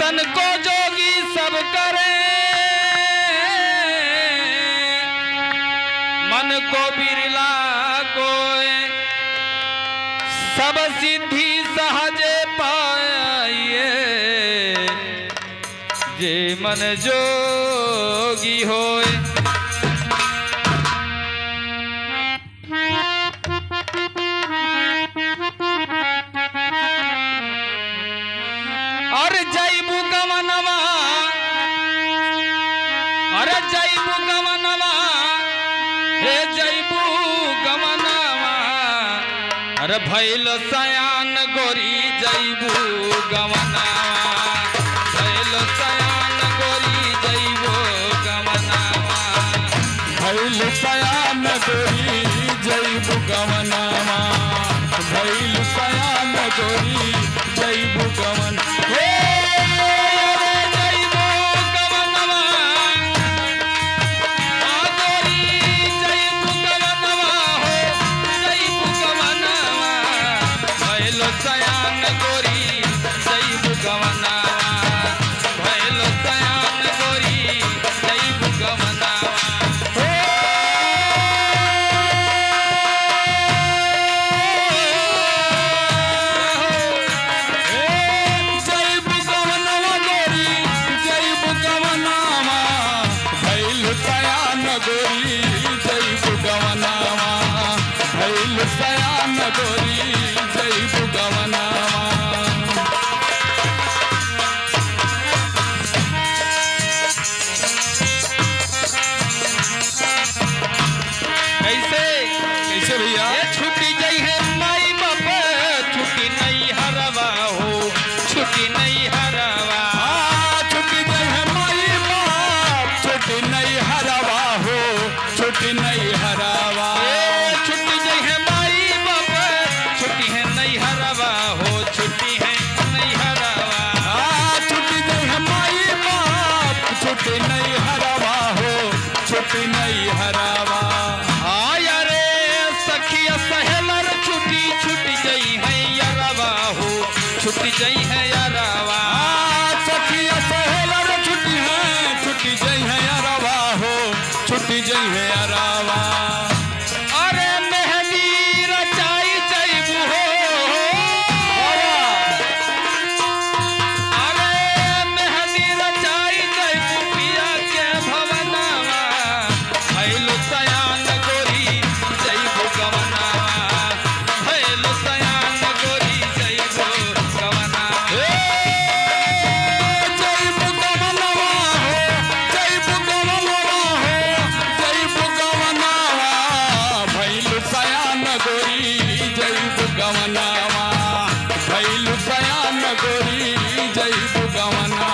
तन को जोगी सब करे, मन को बिरला कोय, सब सिद्धि सहजे पाए, जे मन जोगी होए। अरे जैबू गमनवा, अरे जैबू गमनवा, हे जैबू गमनवा, अरे भैल सयान गोरी जैबू गमनवा, भैल सयान गोरी जैबू गमनवा, भैल सयान गोरी जैबू गमनवा, भैल सयान गोरी जैबू गमन। सयान गोरी जैबू गमनवा। कैसे कैसे भैया? छुट्टी जई है माई बाप, छुट्टी नहीं हरवा हो, छुट्टी नहीं हरवा, छुट्टी जई है माई बाप, छुट्टी नहीं हरवा हो, छुट्टी नहीं हरवा, छुट्टी जई है माई बाप, छुट्टी है नहीं हरवा हो, छुट्टी है नहीं हरवा, छुट्टी जई है माई बाप, छुट्टी नहीं हरवा हो, छुट्टी नहीं हरवा। यारे सखिया सहेलर छुट्टी छुट्टी जई है यारवा हो, छुट्टी जई है यारवा, सखिया सहेलर छुट्टी है, छुट्टी जई है यारवा हो, छुट्टी जई है यारवा। अरे मेहंदी रचाई जैबू हो, अरे मेहंदी रचाई जैबू पिया के भवनवा, भैल सयान गोरी जैबू गमनवा, भैल सयान गोरी जैबू गमनवा। जैबू गमनवा हो, जैबू गमनवा हो, जैबू गमनवा, भैल सयान गोरी जैबू गमनवा, भैल सयान गोरी जैबू गमनवा।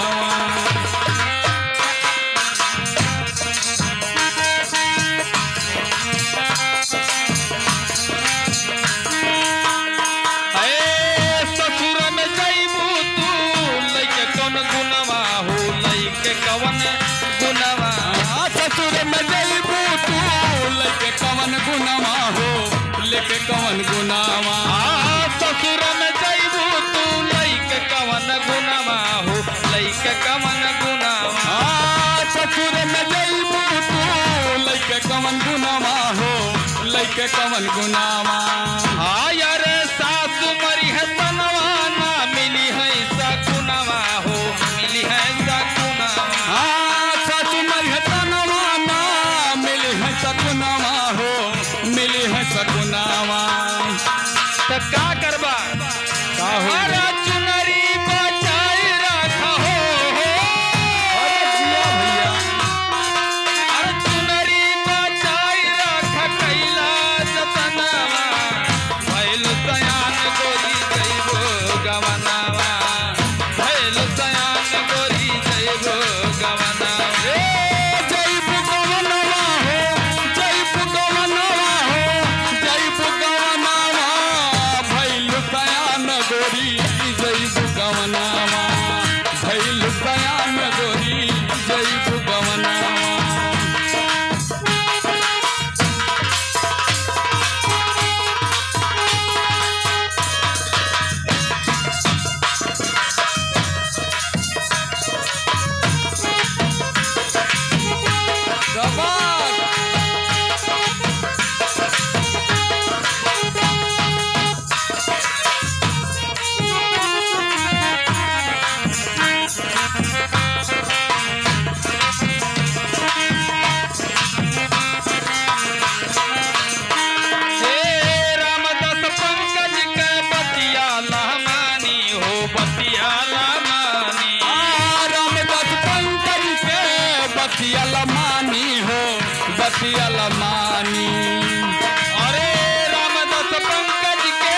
ससुर में जैबू तू लैके कौन गुनवा हो, लैके कवन गुनवा, ससुर में जैबू तू लेके कवन गुनवा हो, लेके कवन गुनवा, ससुर में जैबू तू लैके कवन गुनवा हो, लैके कवन गुनवा, ससुर में जैबू तू लेके कवन गुनवा हो, लेके कवन गुनवा। यार सासु मरी है तनवा ना मिली है सकुनवा हो, मिली है सकुनवा, सासु मरी है तनवा ना मिली है सकुनवा हो, मिली है सकुनवा। तो का करबा का हो? अरे चुनरी बचाई रखा हो, अरे जिया भैया, अरे चुनरी बचाई रख कैला जतनवा, बतियाला मानी रामदास पंकज के बतियल मानी हो बतियल मानी अरे रामदास पंकज के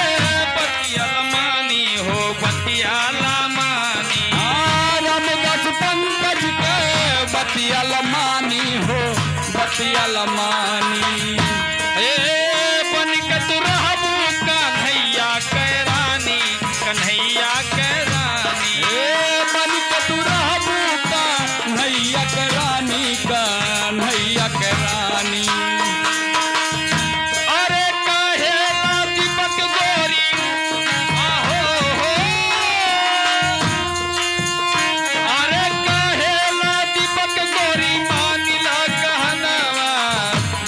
बतियाला मानी हो बतियाला मानी रामदास पंकज के बतियल मानी हो बतियल मानी ए बन के तू रहबू कन्हैया के रानी कन्हैया के रानी बन के तू रहबू कन्हैया के रानी कन्हैया के रानी अरे कहेला दीपक गोरी आहो हो अरे कहेला दीपक गोरी मानिला कहनावा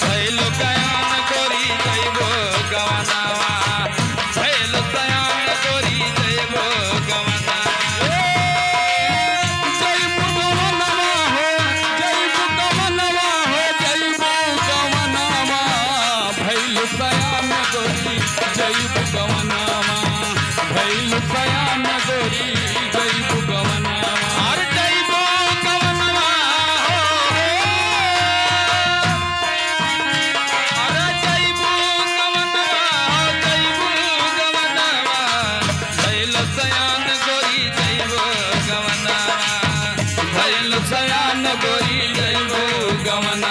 भइल गयान गोरी जइबो गवनावा भइल सयान गोरी जइबो गवनावा जइबू गवनवा हो जइबू गवनवा हो जइबू गवनवा भइल सयान गोरी जइबू गवनवा भइल सयान गोरी जइबू गवनवा और जइबो गवनवा हो अरे जइबो गवनवा हो जइबो गवनवा भइल सयान गोरी जइबो गवनवा भइल सयान गोरी जइबू गवनवा